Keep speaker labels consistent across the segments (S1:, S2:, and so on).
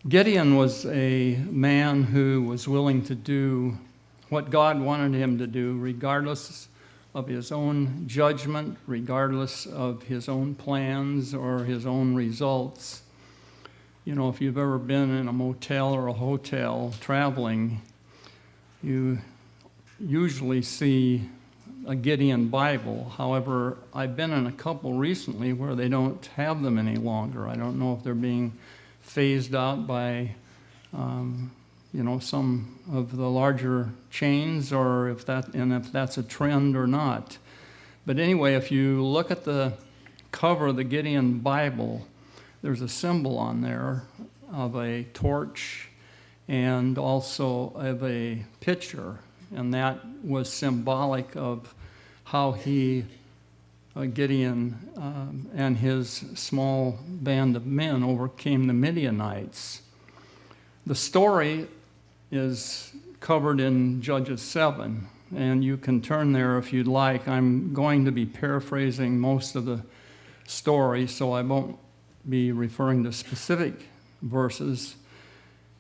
S1: Gideon was a man who was willing to do what God wanted him to do, regardless of his own judgment, regardless of his own plans or his own results. You know, if you've ever been in a motel or a hotel traveling, you usually see a Gideon Bible. However, I've been in a couple recently where they don't have them any longer. I don't know if they're being phased out by, some of the larger chains, or if that's a trend or not. But anyway, if you look at the cover of the Gideon Bible, there's a symbol on there of a torch and also of a pitcher, and that was symbolic of how Gideon and his small band of men overcame the Midianites. The story is covered in Judges 7, and you can turn there if you'd like. I'm going to be paraphrasing most of the story, so I won't be referring to specific verses.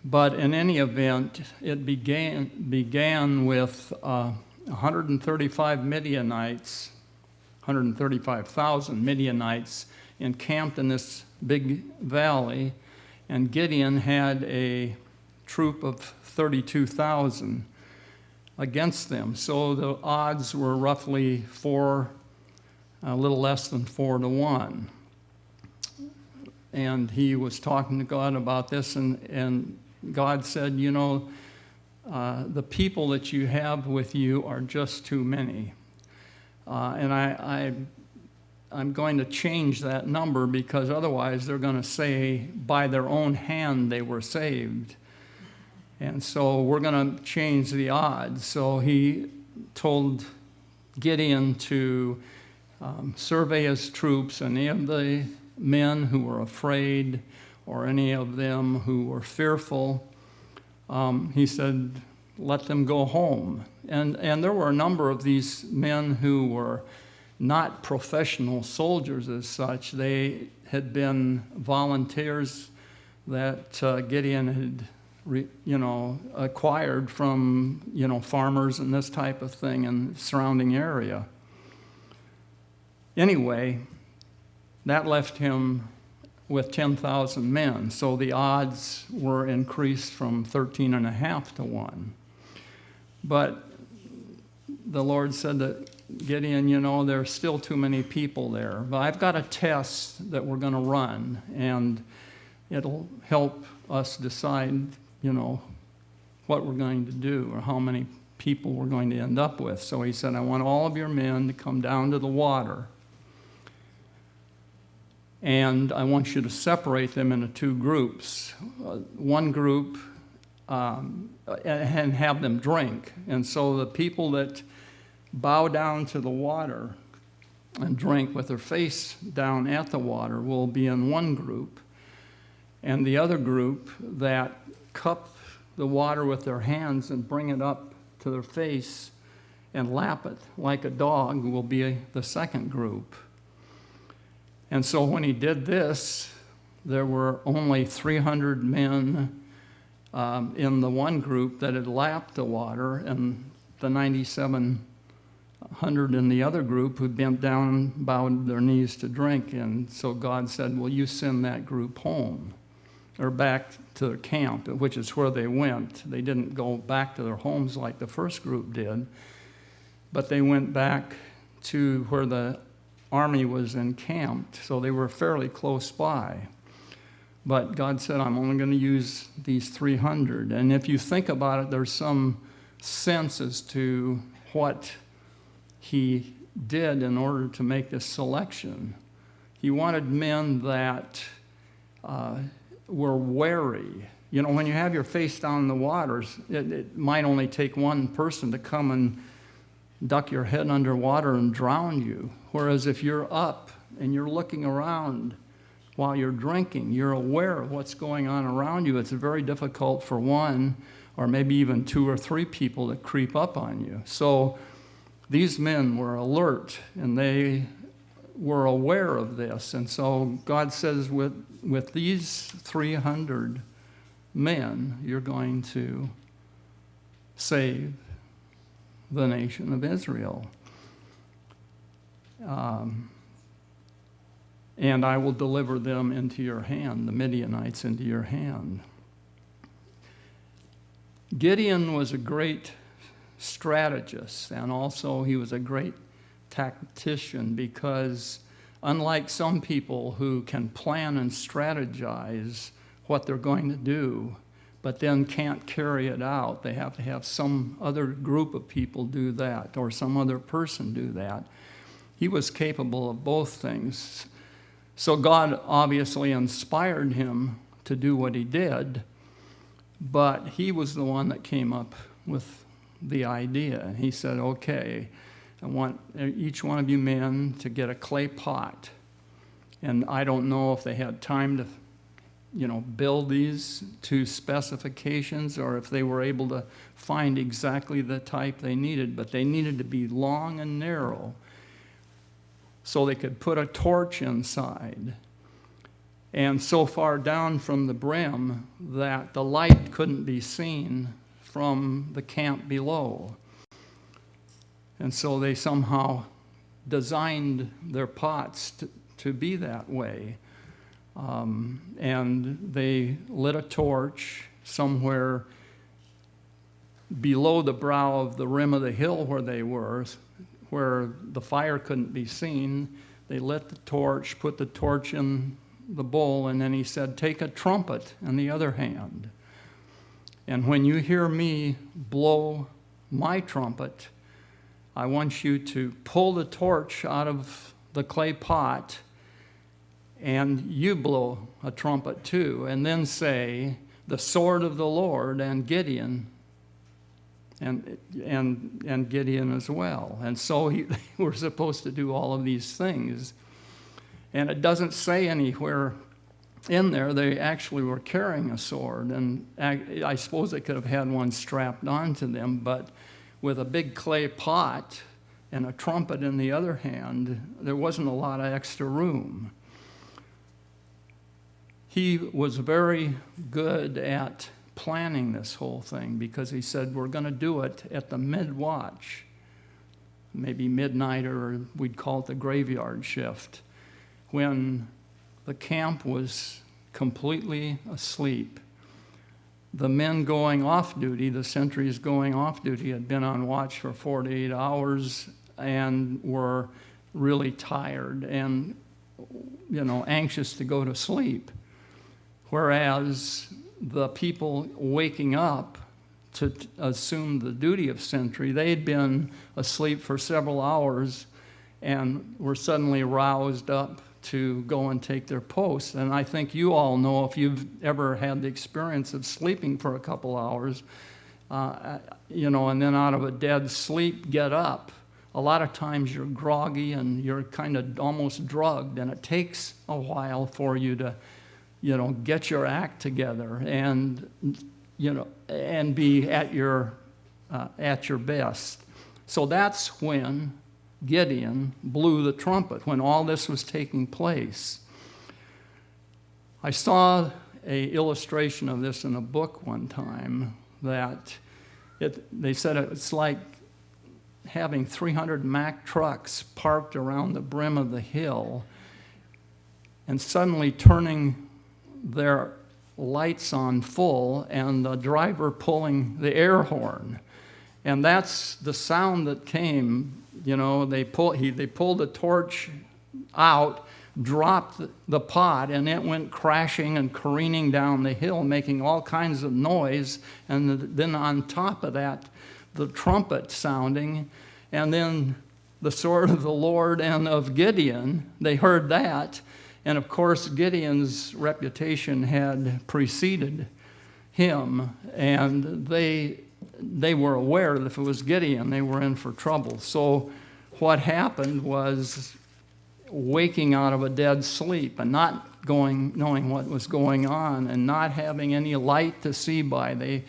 S1: But in any event, it began with 135 Midianites, 135,000 Midianites encamped in this big valley, and Gideon had a troop of 32,000 against them. So the odds were roughly a little less than 4-1. And he was talking to God about this, and God said, the people that you have with you are just too many. And I'm going to change that number, because otherwise they're going to say by their own hand they were saved. And so we're going to change the odds. So he told Gideon to survey his troops, and any of the men who were afraid or any of them who were fearful, he said, let them go home. And there were a number of these men who were not professional soldiers as such. They had been volunteers that Gideon had acquired from farmers and this type of thing in the surrounding area. Anyway, that left him with 10,000 men. So the odds were increased from 13.5 to 1. But the Lord said to Gideon, there's still too many people there. But I've got a test that we're going to run, and it'll help us decide, what we're going to do or how many people we're going to end up with. So he said, I want all of your men to come down to the water, and I want you to separate them into two groups. One group, and have them drink. And so the people that bow down to the water and drink with their face down at the water will be in one group. And the other group that cup the water with their hands and bring it up to their face and lap it like a dog will be the second group. And so when he did this, there were only 300 men in the one group that had lapped the water, and the 9,700 in the other group who bent down and bowed their knees to drink. And so God said, well, you send that group home, or back to their camp, which is where they went. They didn't go back to their homes like the first group did, but they went back to where the army was encamped, so they were fairly close by. But God said, I'm only going to use these 300. And if you think about it, there's some sense as to what he did in order to make this selection. He wanted men that were wary. When you have your face down in the waters, it might only take one person to come and duck your head underwater and drown you. Whereas if you're up and you're looking around while you're drinking, you're aware of what's going on around you. It's very difficult for one or maybe even 2 or 3 people to creep up on you. So these men were alert, and they were aware of this. And so God says with these 300 men, you're going to save the nation of Israel. And I will deliver them into your hand, the Midianites into your hand. Gideon was a great strategist, and also he was a great tactician, because unlike some people who can plan and strategize what they're going to do, but then can't carry it out, they have to have some other group of people do that, or some other person do that. He was capable of both things. So God obviously inspired him to do what he did, but he was the one that came up with the idea. He said, okay, I want each one of you men to get a clay pot. And I don't know if they had time to, build these to specifications, or if they were able to find exactly the type they needed, but they needed to be long and narrow so they could put a torch inside, and so far down from the brim that the light couldn't be seen from the camp below. And so they somehow designed their pots to be that way. And they lit a torch somewhere below the brow of the rim of the hill where they were, where the fire couldn't be seen. They lit the torch, put the torch in the bowl, and then he said, take a trumpet in the other hand. And when you hear me blow my trumpet, I want you to pull the torch out of the clay pot, and you blow a trumpet too, and then say, the sword of the Lord, and Gideon, and Gideon as well. And so they were supposed to do all of these things. And it doesn't say anywhere in there they actually were carrying a sword. And I suppose they could have had one strapped onto them, but with a big clay pot and a trumpet in the other hand, there wasn't a lot of extra room. He was very good at planning this whole thing, because he said, we're going to do it at the mid-watch, maybe midnight, or we'd call it the graveyard shift, when the camp was completely asleep. The men going off duty, the sentries going off duty, had been on watch for 48 hours and were really tired and, anxious to go to sleep. Whereas the people waking up to assume the duty of sentry, they'd been asleep for several hours and were suddenly roused up to go and take their posts. And I think you all know, if you've ever had the experience of sleeping for a couple hours, and then out of a dead sleep get up, a lot of times you're groggy and you're kind of almost drugged, and it takes a while for you to get your act together and be at your best. So that's when Gideon blew the trumpet, when all this was taking place. I saw an illustration of this in a book one time, that they said it's like having 300 Mack trucks parked around the brim of the hill and suddenly turning their lights on full and the driver pulling the air horn. And that's the sound that came. They pulled the torch out, dropped the pot, and it went crashing and careening down the hill, making all kinds of noise. And then on top of that, the trumpet sounding, and then the sword of the Lord and of Gideon, they heard that. And of course, Gideon's reputation had preceded him, and they were aware that if it was Gideon, they were in for trouble. So what happened was, waking out of a dead sleep and not knowing what was going on and not having any light to see by, they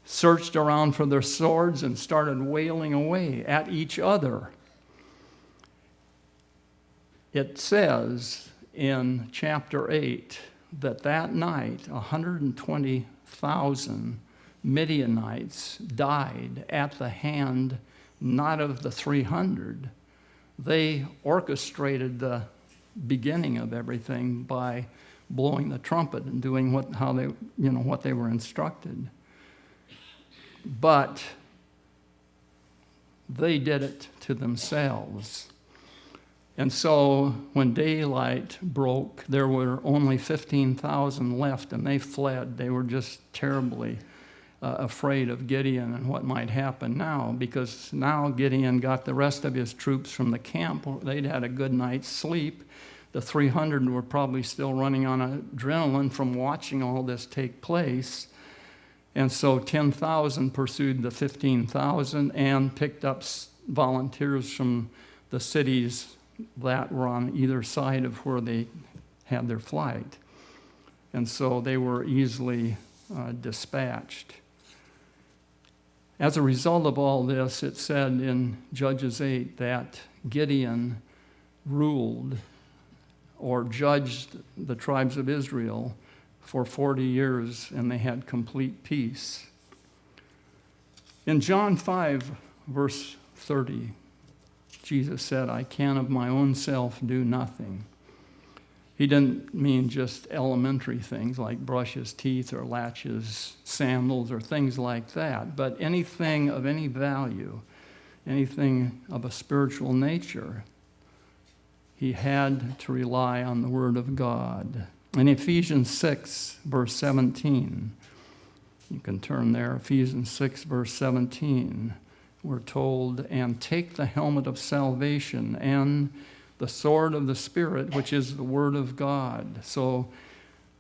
S1: searched around for their swords and started wailing away at each other. It says in chapter 8 that night 120,000 Midianites died at the hand not of the 300. They orchestrated the beginning of everything by blowing the trumpet and doing what they were instructed. But they did it to themselves. And so when daylight broke, there were only 15,000 left, and they fled. They were just terribly afraid of Gideon and what might happen now, because now Gideon got the rest of his troops from the camp. They'd had a good night's sleep. The 300 were probably still running on adrenaline from watching all this take place. And so 10,000 pursued the 15,000 and picked up volunteers from the cities that were on either side of where they had their flight. And so they were easily dispatched. As a result of all this, it said in Judges 8 that Gideon ruled or judged the tribes of Israel for 40 years, and they had complete peace. In John 5, verse 30, Jesus said, "I can of my own self do nothing." He didn't mean just elementary things like brush his teeth or latch his sandals or things like that, but anything of any value, anything of a spiritual nature, he had to rely on the Word of God. In Ephesians 6, verse 17, you can turn there, Ephesians 6, verse 17, we're told, "And take the helmet of salvation and the sword of the Spirit, which is the Word of God." So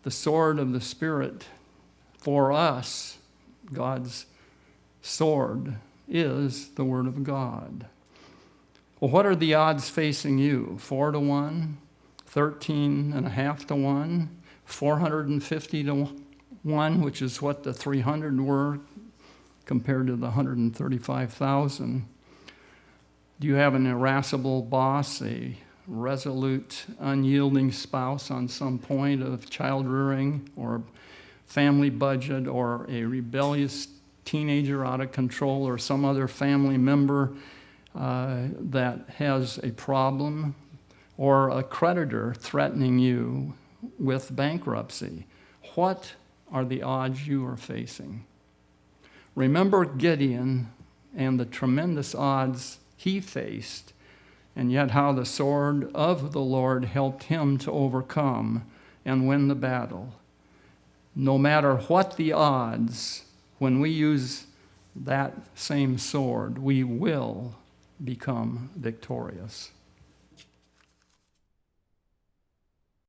S1: the sword of the Spirit for us, God's sword, is the Word of God. Well, what are the odds facing you? 4-1, 13.5-1, 450-1, which is what the 300 were compared to the 135,000. Do you have an irascible boss, a resolute, unyielding spouse on some point of child rearing or family budget, or a rebellious teenager out of control, or some other family member that has a problem, or a creditor threatening you with bankruptcy? What are the odds you are facing? Remember Gideon and the tremendous odds he faced, and yet how the sword of the Lord helped him to overcome and win the battle. No matter what the odds, when we use that same sword, we will become victorious.